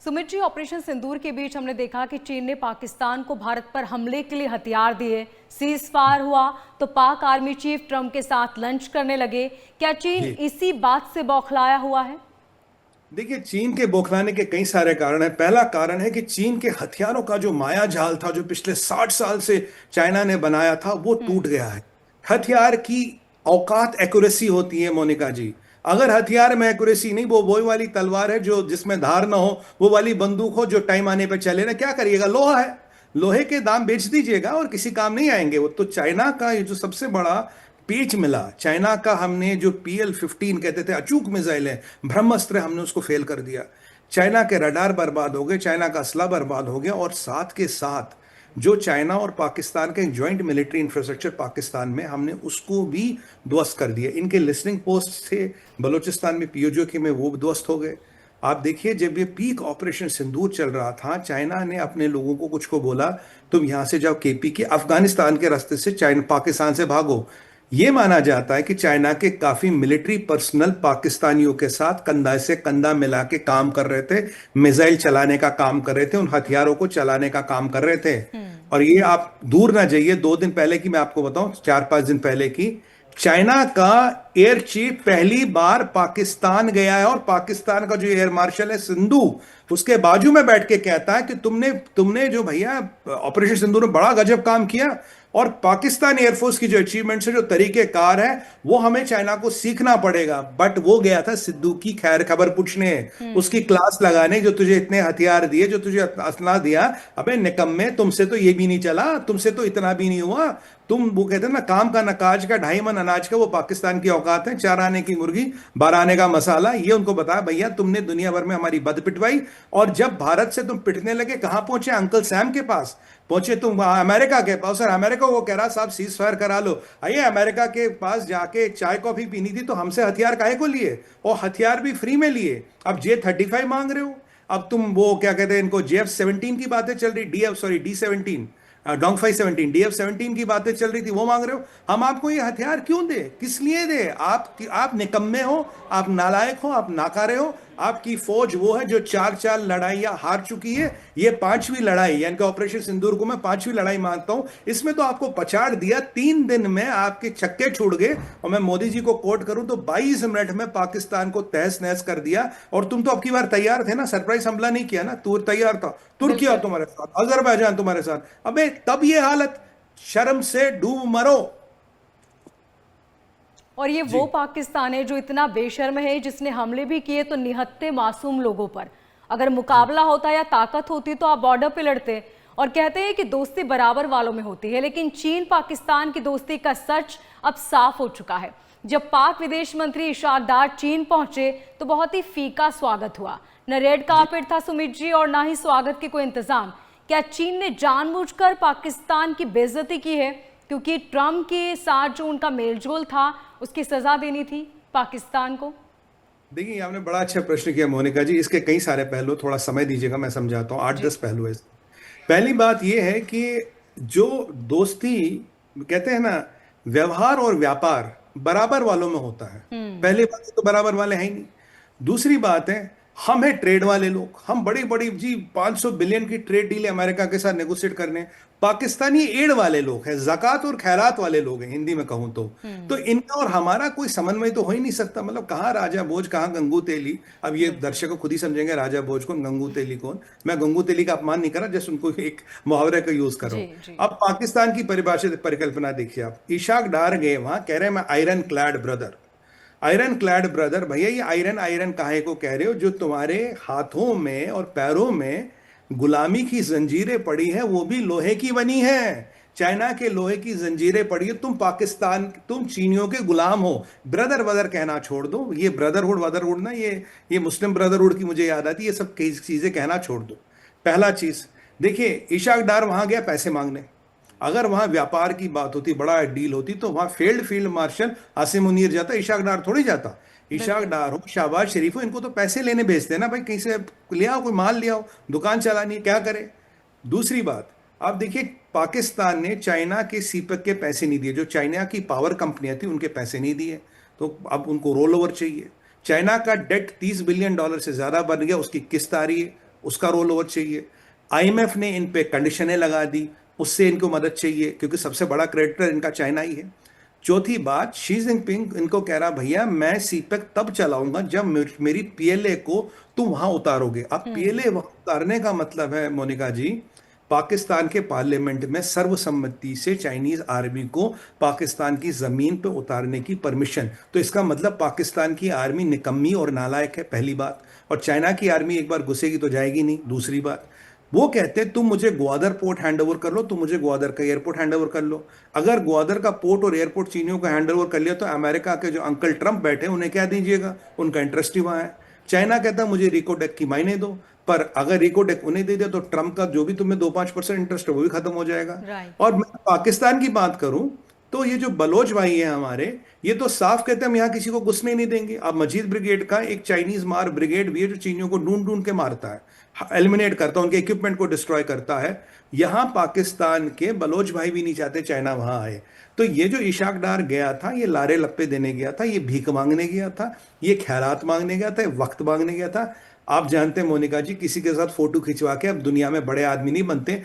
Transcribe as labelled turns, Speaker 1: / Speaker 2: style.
Speaker 1: Sumit ji, operation सिंदूर के बीच हमने देखा कि चीन ने पाकिस्तान को भारत पर हमले के लिए हथियार दिए, सीज फायर हुआ तो पाक आर्मी चीफ ट्रंप के साथ लंच करने लगे। क्या चीन इसी बात से बौखलाया हुआ है?
Speaker 2: देखिए, चीन के बौखलाने के कई सारे कारण हैं। पहला कारण है कि चीन के हथियारों का जो माया जाल था, जो पिछले 60 साल से चाइना ने बनाया था, वो टूट गया है। हथियार की औकात एक्यूरेसी होती है मोनिका जी। अगर हथियार में एक्यूरेसी नहीं, वो वाली तलवार है जो जिसमें धार ना हो, वो वाली बंदूक हो जो टाइम आने पर चले ना, क्या करिएगा? लोहा है, लोहे के दाम बेच दीजिएगा और किसी काम नहीं आएंगे वो। तो चाइना का ये जो सबसे बड़ा पेच मिला, चाइना का, हमने जो PL-15 कहते थे अचूक मिसाइल है, ब्रह्मास्त्र, हमने उसको फेल कर दिया। चाइना के रडार बर्बाद हो गए, चाइना का असला बर्बाद हो गया, और साथ के साथ जो चाइना और पाकिस्तान का एक ज्वाइंट मिलिट्री इंफ्रास्ट्रक्चर पाकिस्तान में, हमने उसको भी ध्वस्त कर दिया। इनके लिसनिंग पोस्ट थे बलूचिस्तान में, POJ में, वो ध्वस्त हो गए। आप देखिए, जब ये पीक ऑपरेशन सिंदूर चल रहा था, चाइना ने अपने लोगों को कुछ को बोला, तुम यहां से जाओ KP के, अफगानिस्तान के रास्ते से चाइना पाकिस्तान से भागो। ये माना जाता है कि चाइना के काफी मिलिट्री पर्सनल पाकिस्तानियों के साथ कंधा से कंधा मिला के काम कर रहे थे, मिसाइल चलाने का काम कर रहे थे, उन हथियारों को चलाने का काम कर रहे थे। और ये आप दूर ना जाइए, 2 दिन पहले की मैं आपको बताऊं, 4-5 दिन पहले की, चाइना का एयर चीफ पहली बार पाकिस्तान गया है, और पाकिस्तान का जो एयर मार्शल है सिंधु, उसके बाजू में बैठ के कहता है कि तुमने तुमने जो भैया ऑपरेशन सिंदूर में बड़ा गजब काम किया, और पाकिस्तान एयरफोर्स की जो अचीवमेंट्स है, जो तरीकेकार है, वो हमें चाइना को सीखना पड़ेगा। बट वो गया था सिद्धू की खैर खबर पूछने, उसकी क्लास लगाने, जो तुझे इतने हथियार दिए, जो तुझे असला दिया, अबे निकम्मे, तुमसे तो ये भी नहीं चला, तुमसे तो इतना भी नहीं हुआ। तुम, वो कहते हैं ना, काम का नकाज का 2.5 मन अनाज का, वो पाकिस्तान की औकात है। 4 आने की मुर्गी 12 आने का मसाला, ये उनको बताया, भैया तुमने दुनिया भर में हमारी बद पिटवाई, और जब भारत से तुम पिटने लगे, कहां पहुंचे? अंकल सैम के पास पहुंचे तुम, अमेरिका के पास। और अमेरिका को कह रहा, साहब सीज फायर करा लो। आइए, अमेरिका के पास जाके चाय कॉफी पीनी थी तो हमसे हथियार काहे को लिए, और हथियार भी फ्री में लिए। अब J-35 मांग रहे हो। अब तुम वो क्या कहते हैं इनको, JF-17 की बातें चल रही, D-17, डोंग-फाई 17, DF-17 की बातें चल रही थी, वो मांग रहे हो। हम आपको ये हथियार क्यों दे, किस लिए दे? आप निकम्मे हो, आप नालायक हो, आप नाकारे हो। आपकी फौज वो है जो 4 लड़ाइयां हार चुकी है। ये 5वीं लड़ाई, यानी कि ऑपरेशन सिंदूर को मैं 5वीं लड़ाई मानता हूं। इसमें तो आपको पछाड़ दिया, 3 दिन में आपके छक्के छूट गए। और मैं मोदी जी को कोट करूं तो 22 मिनट में पाकिस्तान को तहस नहस कर दिया। और तुम तो अब की बार तैयार थे ना, सरप्राइज हमला नहीं किया ना, तू तैयार था। तुर्की तुम्हारे साथ, अजरबैजान तुम्हारे साथ, अबे तब ये हालत, शर्म से डूब मरो।
Speaker 1: और ये वो पाकिस्तान है जो इतना बेशर्म है, जिसने हमले भी किए तो निहत्थे मासूम लोगों पर। अगर मुकाबला होता या ताकत होती तो आप बॉर्डर पे लड़ते। और कहते हैं कि दोस्ती बराबर वालों में होती है, लेकिन चीन पाकिस्तान की दोस्ती का सच अब साफ हो चुका है। जब पाक विदेश मंत्री इशाक डार चीन पहुंचे तो बहुत ही फीका स्वागत हुआ। न रेड कार्पेट था सुमित जी, और ना ही स्वागत के कोई इंतजाम। क्या चीन ने जानबूझकर पाकिस्तान की बेइज्जती की है, क्योंकि ट्रंप के साथ जो उनका मेलजोल था उसकी सजा देनी थी पाकिस्तान को?
Speaker 2: देखिए, आपने बड़ा अच्छा प्रश्न किया मोनिका जी। इसके कई सारे पहलू, थोड़ा समय दीजिएगा, मैं समझाता हूँ। 8-10 पहलू है इसके। पहली बात यह है कि जो दोस्ती, कहते हैं ना, व्यवहार और व्यापार बराबर वालों में होता है। पहली बात तो बराबर वाले हैं ही नहीं। दूसरी बात है, हम है ट्रेड वाले लोग, हम बड़ी बड़ी जी 500 बिलियन की ट्रेड डील अमेरिका के साथ नेगोशिएट करने। पाकिस्तानी एड वाले लोग हैं, जक़ात और खैरात वाले लोग हैं, हिंदी में कहूं तो इनका और हमारा कोई समन्वय तो हो ही नहीं सकता। मतलब कहाँ राजा भोज, कहाँ गंगू तेली। अब ये दर्शकों खुद ही समझेंगे राजा भोज कौन, गंगू तेली कौन। मैं गंगू तेली का अपमान नहीं कर रहा, जस्ट उनको एक मुहावरे का यूज कर रहा हूं। अब पाकिस्तान की परिभाषित परिकल्पना देखिए आप। इशाक डार गए वहां, कह रहे हैं मैं iron clad brother. Iron clad brother, भैया ये आयरन आयरन काहे को कह रहे हो? जो तुम्हारे हाथों में और पैरों में गुलामी की जंजीरें पड़ी है, वो भी लोहे की बनी है। चाइना के लोहे की जंजीरें पड़ी है। तुम पाकिस्तान, तुम चीनियों के गुलाम हो। ब्रदर ब्रदर कहना छोड़ दो। ये ब्रदरहुड वदरहुड ना, ये मुस्लिम ब्रदरहुड की मुझे याद आती है। ये सब चीजें कहना छोड़ दो। पहला चीज देखिए, इशाक डार वहां गया पैसे मांगने। अगर वहां व्यापार की बात होती, बड़ा डील होती, तो वहां फील्ड मार्शल आसिम मुनीर जाता, इशाक डार थोड़ी जाता। इशाक डार हो, शहबाज शरीफ हो, इनको तो पैसे लेने भेजते ना भाई, कहीं से ले आओ, कोई माल ले आओ, दुकान चलानी, क्या करे। दूसरी बात, आप देखिए, पाकिस्तान ने चाइना के सीपेक के पैसे नहीं दिए। जो चाइना की पावर कंपनियां थी, उनके पैसे नहीं दिए, तो अब उनको रोल ओवर चाहिए। चाइना का डेट $30 बिलियन से ज्यादा बन गया, उसकी किस्त आ रही है। उसका रोल ओवर चाहिए। आईएमएफ ने इन पे कंडीशनें लगा दी, उससे इनको मदद चाहिए क्योंकि सबसे बड़ा क्रेडिटर इनका चाइना ही है। चौथी बात, शी जिनपिंग इनको कह रहा भैया मैं सीपेक तब चलाऊंगा जब मेरी पीएलए को तुम वहां उतारोगे। अब पीएलए वहां उतारने का मतलब है मोनिका जी, पाकिस्तान के पार्लियामेंट में सर्वसम्मति से चाइनीज आर्मी को पाकिस्तान की जमीन पे उतारने की परमिशन। तो इसका मतलब पाकिस्तान की आर्मी निकम्मी और नालायक है, पहली बात। और चाइना की आर्मी एक बार घुसेगी तो जाएगी नहीं, दूसरी बात। वो कहते हैं तुम मुझे ग्वादर पोर्ट हैंड ओवर कर लो, तुम मुझे ग्वादर का एयरपोर्ट हैंड ओवर कर लो। अगर ग्वादर का पोर्ट और एयरपोर्ट चीनियों को हैंड ओवर कर लिया तो अमेरिका के जो अंकल ट्रंप बैठे उन्हें क्या दीजिएगा, उनका इंटरेस्ट ही वहां है। चाइना कहता है मुझे रिकोडेक की मायने दो, पर अगर रिकोडेक उन्हें दे दिया तो ट्रंप का जो भी तुम्हें 2-5% इंटरेस्ट है वो भी खत्म हो जाएगा।
Speaker 1: राइट।
Speaker 2: और मैं पाकिस्तान की बात करूं तो ये जो बलोच भाई हैं हमारे, ये तो साफ कहते हैं हम यहाँ किसी को घुसने नहीं देंगे। अब मजीद ब्रिगेड का एक चाइनीज मार ब्रिगेड भी है जो चीनियों को ढूंढ ढूंढ के मारता है, एलिमिनेट करता है, उनके इक्विपमेंट को डिस्ट्रॉय करता है। यहां पाकिस्तान के बलोच भाई भी नहीं चाहते चाइना वहां आए। तो ये जो इशाक डार गया था, ये लारे लप्पे देने गया था, ये भीख मांगने गया था, ये खैरात मांगने गया था, ये वक्त मांगने गया था। आप जानते हैं मोनिका जी, किसी के साथ फोटो खिंचवा के अब दुनिया में बड़े आदमी नहीं बनते।